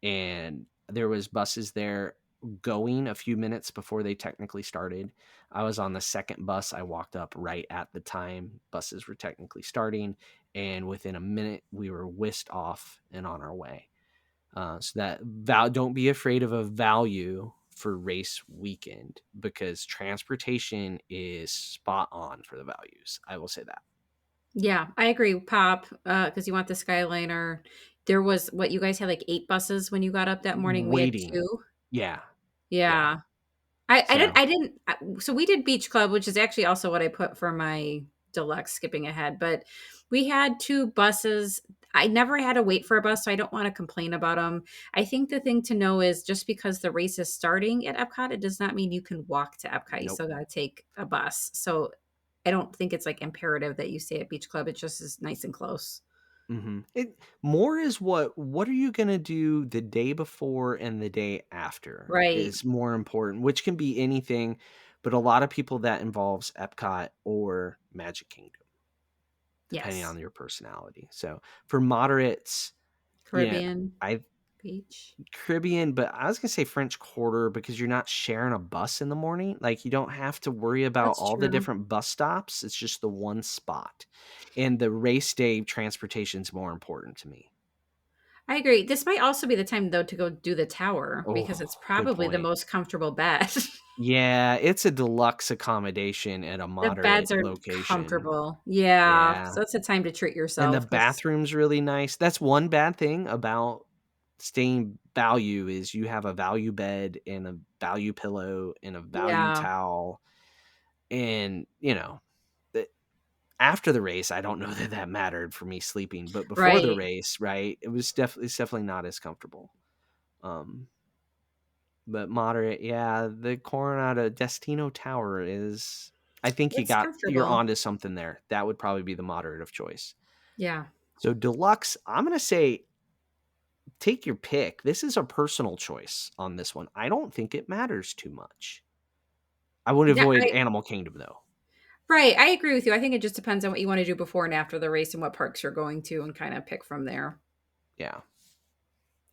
And there was buses there going a few minutes before they technically started. I was on the second bus. I walked up right at the time buses were technically starting, and within a minute we were whisked off and on our way. So that don't be afraid of a value for race weekend because transportation is spot on for the values. I will say that. Yeah, I agree, Pop, because you want the Skyliner. There was what you guys had like 8 buses when you got up that morning. We had Waiting. 2. Yeah. Yeah. Yeah. I didn't So, I didn't so we did beach club, which is actually also what I put for my deluxe, skipping ahead, but we had 2 buses. I never had to wait for a bus, so I don't want to complain about them. I think the thing to know is just because the race is starting at Epcot, it does not mean you can walk to Epcot. You nope. still got to take a bus. So I don't think it's like imperative that you stay at beach club. It just is nice and close. It more is what are you gonna do the day before and the day after Right. is more important, which can be anything, but a lot of people that involves Epcot or Magic Kingdom, depending Yes. on your personality. So for moderates, yeah, Caribbean I beach. Caribbean, but I was gonna say French Quarter because you're not sharing a bus in the morning. Like you don't have to worry about That's all the true. different bus stops. It's just the one spot. And the race day transportation is more important to me. I agree. This might also be the time though to go do the tower because it's Oh, good probably the point. most comfortable bed. Yeah, it's a deluxe accommodation at a The beds moderate are location. comfortable. Yeah, Yeah. so that's a time to treat And the yourself because bathroom's really nice. That's one bad thing about staying value is you have a value bed and a value pillow and a value yeah, towel. And, the- after the race, I don't know that that mattered for me sleeping, but before the right. race, right, it's definitely not as comfortable. Um, but moderate, yeah, the Coronado Destino Tower is. I think It's you're comfortable. onto something there. That would probably be the moderate of choice. Yeah. So deluxe, I'm gonna say take your pick. This is a personal choice on this one. I don't think it matters too much. I would Yeah, avoid Animal Kingdom though. right. I agree with you. I think it just depends on what you want to do before and after the race and what parks you're going to and kind of pick from there. Yeah,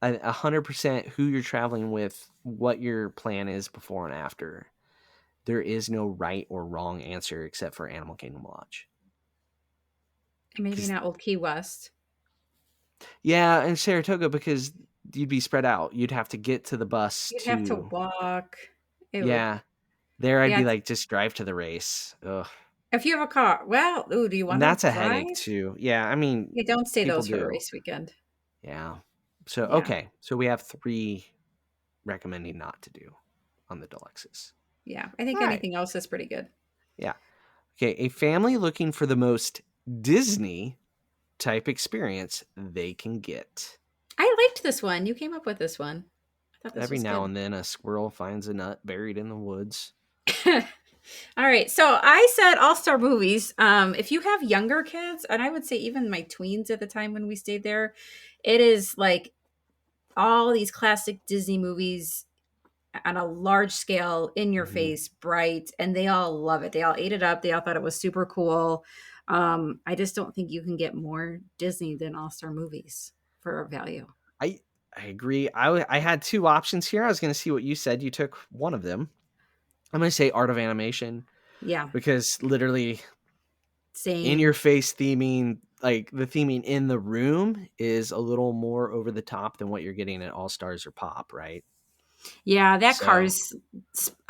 100% who you're traveling with, what your plan is before and after. There is no right or wrong answer except for Animal Kingdom Lodge. And maybe 'Cause not Old Key West. yeah, and Saratoga because you'd be spread out. You'd have to get to the bus You'd have to to walk. It would, yeah. There I'd yeah. be like, just drive to the race. Ugh. If you have a car, well, ooh, do you And want to that's a headache drive? too. Yeah, I mean, You don't stay people those for a do. race weekend. Yeah. So Yeah. okay. So we have 3 recommending not to do on the deluxes. Yeah. I think All right. anything else is pretty good. Yeah. Okay. A family looking for the most Disney type experience they can get. I liked this one. You came up with this one. I thought this Every was now good. and then a squirrel finds a nut buried in the woods. All right. So I said all star movies. If you have younger kids, and I would say even my tweens at the time when we stayed there, it is like all these classic Disney movies on a large scale, in your Hmm. face, bright, and they all love it. They all ate it up. They all thought it was super cool. I just don't think you can get more Disney than all star movies for value. I I agree. I had 2 options here. I was going to see what you said. You took one of them. I'm going to say Art of Animation Yeah. because literally in your Same. face theming, like the theming in the room is a little more over the top than what you're getting at All Stars or Pop, right? Yeah, that So, Cars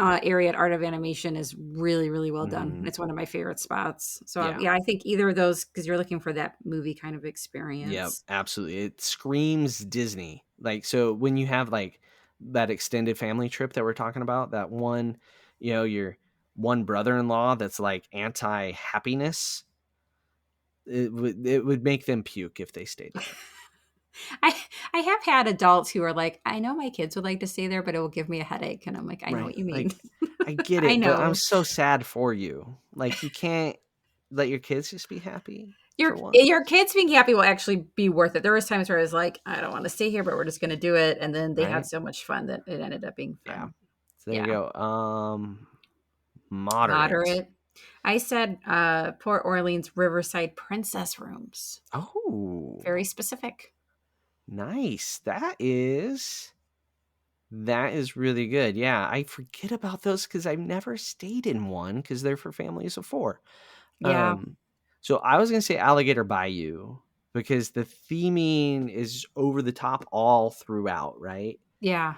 area at Art of Animation is really, really well done. mhm, It's one of my favorite spots. So, yeah, yeah, I think either of those, because you're looking for that movie kind of yeah, experience. absolutely. It screams Disney. Like, so when you have like that extended family trip that we're talking about, that one, your one brother-in-law that's like anti-happiness, it would make them puke if they stayed there. I I have had adults who are like, I know my kids would like to stay there, but it will give me a headache. And I'm like, I know Right. what you mean. Like, I get I it, but I'm know. so sad for you. Like, you can't let your kids just be happy for Your once, kids being happy will actually be worth it. There was times where I was like, I don't want to stay here, but we're just going to do it, and then they had right? so much fun that it ended up being Yeah. fun. So there you Yeah, go. Moderate. moderate. I said Port Orleans Riverside Princess Rooms. Oh, Very specific. nice. That is really good. Yeah, I forget about those because I've never stayed in one because they're for families of 4. Yeah, Um, so I was gonna say Alligator Bayou because the theming is over the top all throughout, right? yeah.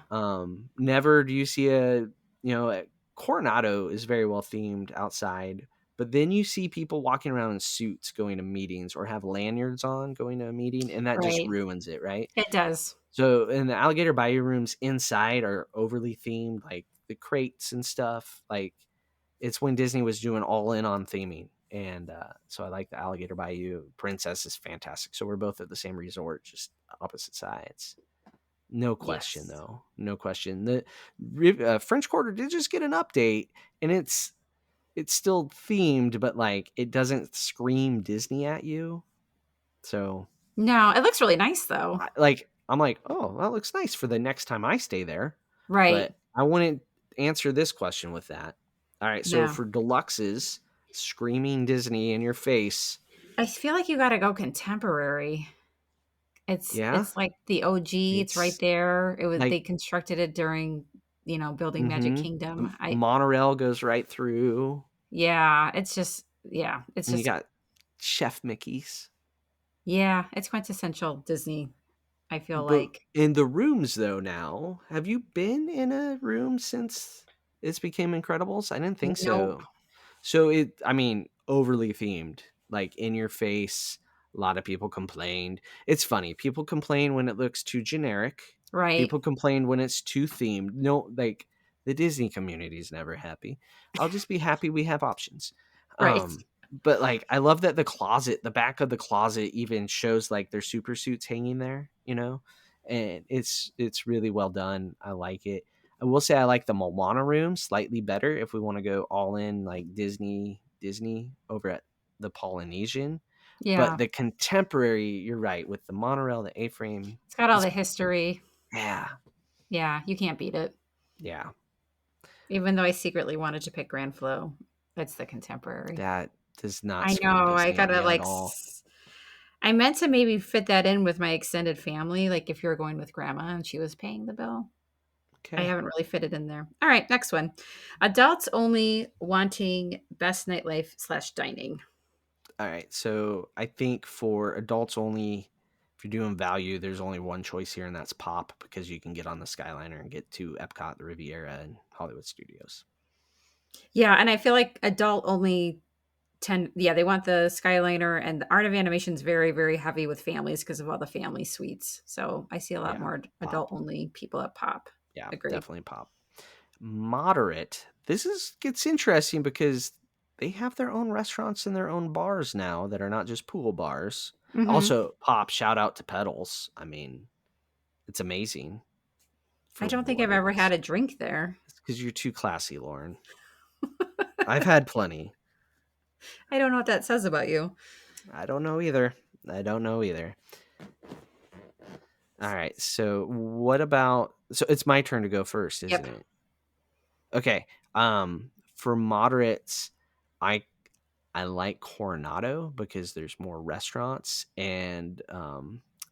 Never do you see Coronado is very well themed outside, But then you see people walking around in suits going to meetings or have lanyards on going to a meeting, and that just Right. ruins it, right? It does. So, in the Alligator Bayou rooms inside are overly themed, like the crates and stuff. Like, it's when Disney was doing all in on theming. And so I like the Alligator Bayou. Princess is fantastic. So we're both at the same resort, just opposite sides. No question, Yes. though. No question. The French Quarter did just get an update, and it's still themed, but like it doesn't scream Disney at you. So No, it looks really nice though. I'm like, oh, that looks nice for the next time I stay there. Right. But I wouldn't answer this question with that. All right, so No. for deluxes, screaming Disney in your face. I feel like you got to go contemporary. Yeah, It's like the OG. It's right it's there. like They constructed it during, building Magic mm-hmm, Kingdom. the monorail goes right through, Yeah, it's just yeah, it's and you just got Chef Mickey's. yeah, it's quintessential Disney, I feel But like. in the rooms though, now have you been in a room since it's became Incredibles? I didn't think Nope. so. So I mean, overly themed, like in your face. A lot of people complained. It's funny. People complain when it looks too generic. Right. People complain when it's too themed. No, like the Disney community is never happy. I'll just be happy we have options. Right. But like I love that the back of the closet even shows like their super suits hanging there, and it's really well done. I like it. I will say I like the Moana room slightly better if we want to go all in like Disney over at the Polynesian. But Yeah. the contemporary, you're right, with the monorail, the A-frame, It's got all it's the history. yeah, Yeah, you can't beat it. yeah. Even though I secretly wanted to pick Grand Flow, it's the contemporary. That does not I scream know. I Disney at gotta me at all. I meant to maybe fit that in with my extended family, like if you're going with grandma and she was paying the bill. I Okay. haven't really fit it in there. All right, next one. Adults only wanting best nightlife/dining. All right. So I think for adults only, if you're doing value, there's only one choice here, and that's Pop because you can get on the Skyliner and get to Epcot, the Riviera, and Hollywood Studios. Yeah, and I feel like adult only they want the Skyliner, and the Art of Animation is very, very heavy with families because of all the family suites. So I see a lot Yeah. more adult Pop. only people at Pop. Yeah, Agreed. definitely Pop. Moderate. This is gets interesting because they have their own restaurants and their own bars now that are not just pool bars. Hmm. Also, Pop, shout out to Pedals. I mean, it's amazing I for don't think what I've it ever is. had a drink there. It's because you're too classy, Lauren. I've had plenty. I don't know what that says about you. I don't know either. I don't know either. All right. So what about so it's my turn to go first, isn't Yep. it? Okay. For moderates, I I like Coronado because there's more restaurants and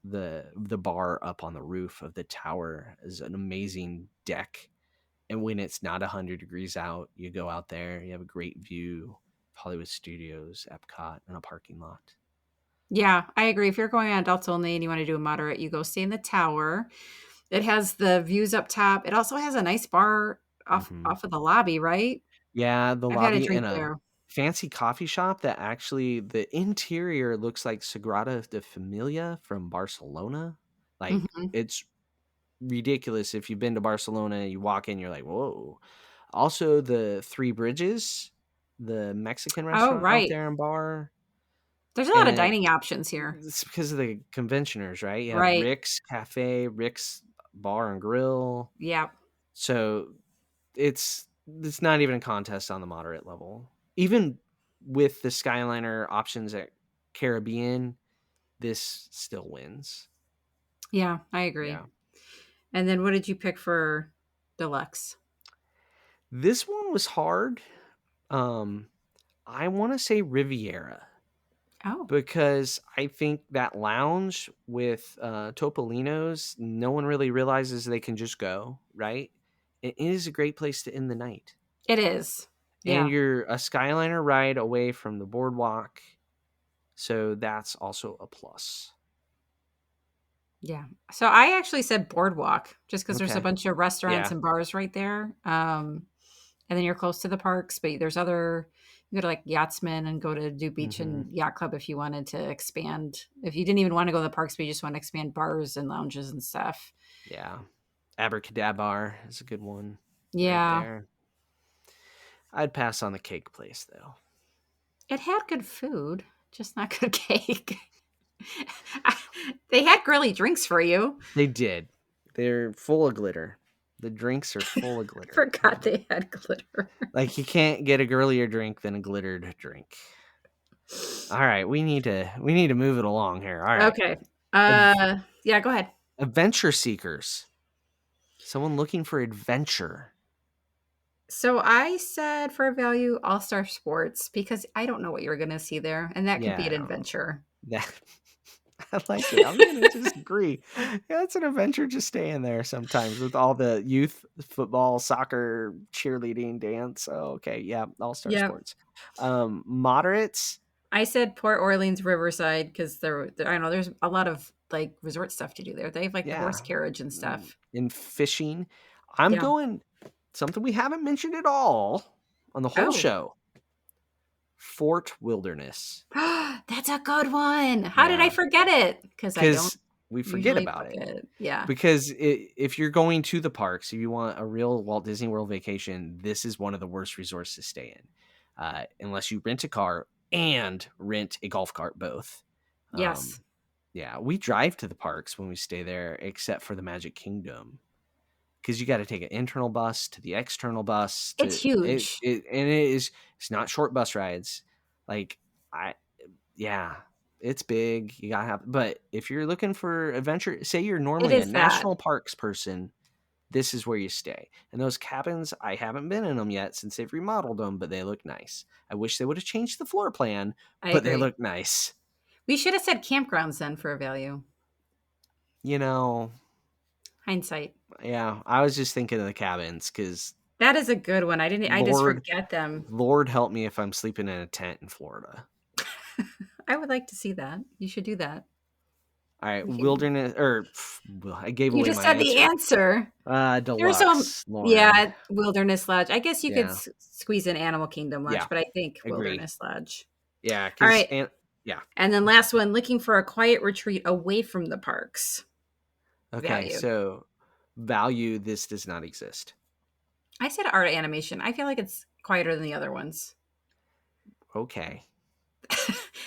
the bar up on the roof of the tower is an amazing deck. And when it's not 100 degrees out, you go out there, you have a great view of Hollywood Studios, Epcot, and a parking lot. Yeah, I agree. If you're going on adults only and you want to do a moderate, you go stay in the tower. It has the views up top. It also has a nice bar Hmm. off of the lobby, right? Yeah, the I've had a lobby drink in a there. fancy coffee shop that actually the interior looks like Sagrada de Familia from Barcelona. Like Hmm. it's ridiculous. If you've been to Barcelona, you walk in, you're like, whoa. Also, the Three Bridges, the Mexican Oh, restaurant out right. there and bar, There's a lot of and dining options here. it's because of the conventioners, right? You have Right. Rick's Cafe, Rick's Bar and Grill. Yeah. So it's not even a contest on the moderate level. Even with the Skyliner options at Caribbean, this still wins. Yeah, I agree. Yeah. And then what did you pick for deluxe? This one was hard. Um, I want to say Riviera Oh, because I think that lounge with Topolino's, no one really realizes they can just go, right? It is a great place to end the night. it is. And Yeah. you're a Skyliner ride away from the boardwalk. So that's also a plus. Yeah. So I actually said boardwalk just because there's a Okay. bunch of restaurants Yeah. and bars right there. and then you're close to the parks. But there's other, you go to like Yachtsman and go to do beach Mm-hmm. and yacht club if you wanted to expand. If you didn't even want to go to the parks, but you just want to expand bars and lounges and stuff. Yeah. Abracadabar is a good one right Yeah, there. I'd pass on the cake place though. it had good food, just not good cake. They had girly drinks for you. They did. They're full of glitter. The drinks are full of glitter. Forgot they had glitter. Like you can't get a girlier drink than a glittered drink. All right, we need to move it along here. All right. Okay. Ad- Yeah, go ahead. Adventure seekers. Someone looking for adventure. So I said for value All Star Sports because I don't know what you're going to see there, and that could be Yeah, an I don't know. adventure. That I like it. I'm gonna disagree. Yeah, it's an adventure just staying there sometimes with all the youth football, soccer, cheerleading, dance. Oh, okay, yeah, all-star Yeah, sports. Moderates, I said Port Orleans Riverside because I don't know, there's a lot of like resort stuff to do there. They have like the horse yeah. carriage and stuff. In fishing, I'm Yeah. going something we haven't mentioned at all on the whole Oh, show. Fort Wilderness. that's a good one. How did I Yeah, forget it? Because I don't because we forget usually about book it. it. Yeah. Because if you're going to the parks, if you want a real Walt Disney World vacation, this is one of the worst resorts to stay in, unless you rent a car and rent a golf cart both. Yes. Yeah, we drive to the parks when we stay there, except for the Magic Kingdom, because you got to take an internal bus to the external bus. It's huge. It's not short bus rides. Like yeah, it's big. You gotta have, but if you're looking for adventure, say you're It normally a is that. national parks person, this is where you stay. And those cabins, I haven't been in them yet since they've remodeled them, but they look nice. I wish they would have changed the floor plan, I but they agree. look nice. We should have said campgrounds then for a value. You know, Hindsight. yeah, I was just thinking of the cabins because That is a good one. I just Lord, forget them. Lord help me if I'm sleeping in a tent in Florida. I would like to see that. You should do that. All right, We can- wilderness, or I gave You away just my said the answer. answer. There's some, Deluxe, Lauren. yeah, Wilderness Lodge. I guess you could Yeah, squeeze in Animal Kingdom Lodge, yeah, but I think agree. Wilderness Lodge. Yeah, All because right. yeah. And then last one, looking for a quiet retreat away from the parks. Okay, Value. so value, this does not exist. I said art animation. I feel like it's quieter than the other ones. Okay.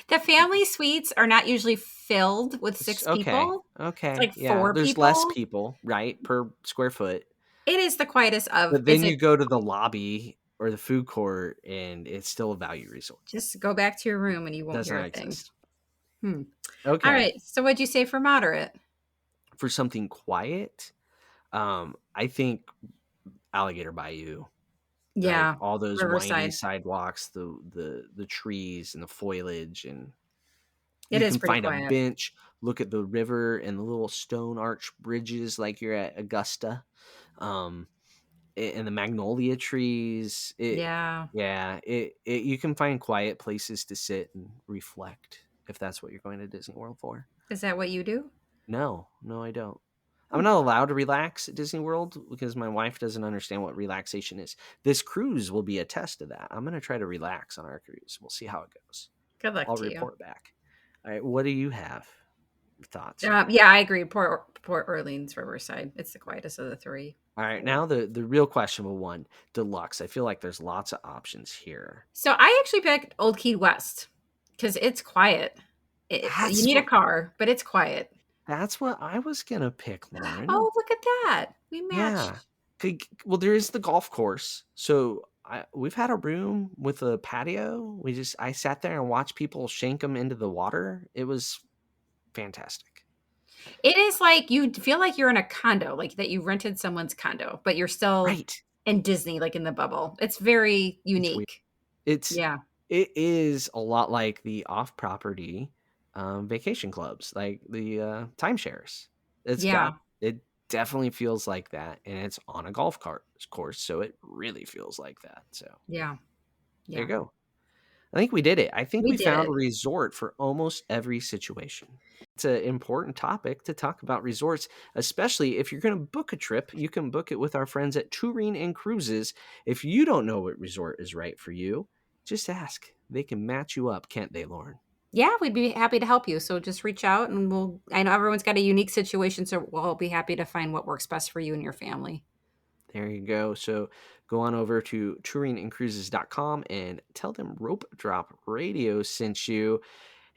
The family suites are not usually filled with six Okay. people. It's Okay. like Yeah. four There's less people. people, right, per square foot. It is the quietest of. But Is then you it? go to the lobby or the food court and it's still a value resort. Just go back to your room and you won't Does hear not a thing. exist. Hmm. All Okay. right. So what'd you say for moderate? For something quiet, I think Alligator Bayou. Like Yeah. all those windy Riverside. sidewalks, the trees and the foliage, and It you is can pretty find a quiet. bench, look at the river and the little stone arch bridges like you're at Augusta. Um, and the magnolia trees. Yeah. You can find quiet places to sit and reflect if that's what you're going to Disney World for. Is that what you do? No, I don't. I'm Oh, not allowed to relax at Disney World because my wife doesn't understand what relaxation is. This cruise will be a test of that. I'm going to try to relax on our cruise. We'll see how it goes. good luck I'll to you. report back. All right, what do you have? Thoughts? Yeah, I agree. Port Orleans Riverside. It's the quietest of the three. All right, now the real questionable one, deluxe. I feel like there's lots of options here. So I actually picked Old Key West because it's quiet. You need a car, but it's quiet. That's what I was gonna pick, Lauren. Oh, look at that. We Yeah. matched. Well, there is the golf course, so we've had a room with a patio. I sat there and watched people shank them into the water. It was fantastic. It is like you feel like you're in a condo, like that you rented someone's condo, but you're still Right. in Disney, like in the bubble. It's very It's weird. unique. It's Yeah. it is a lot like the off-property vacation clubs, like the timeshares. Yeah. It definitely feels like that, and it's on a golf cart course, so it really feels like that. So Yeah. there you Yeah. go. I think we did it. I think We we did found a it. resort for almost every situation. It's an important topic to talk about resorts, especially if you're going to book a trip. You can book it with our friends at Touring and Cruises. If you don't know what resort is right for you, just ask. They can match you up, can't they, Lauren? Yeah, we'd be happy to help you. So just reach out and I know everyone's got a unique situation, so we'll be happy to find what works best for you and your family. There you go. So go on over to touringandcruises.com and tell them Rope Drop Radio sent you.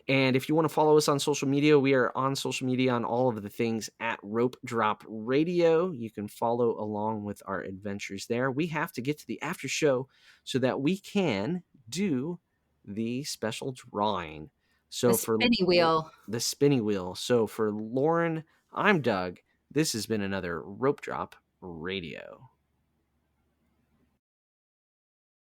And if you want to follow us on social media, we are on social media on all of the things at Rope Drop Radio. You can follow along with our adventures there. We have to get to the after show so that we can do the special drawing. The So for spinny wheel. the spinny wheel. So for Lauren, I'm Doug. This has been another Rope Drop Radio.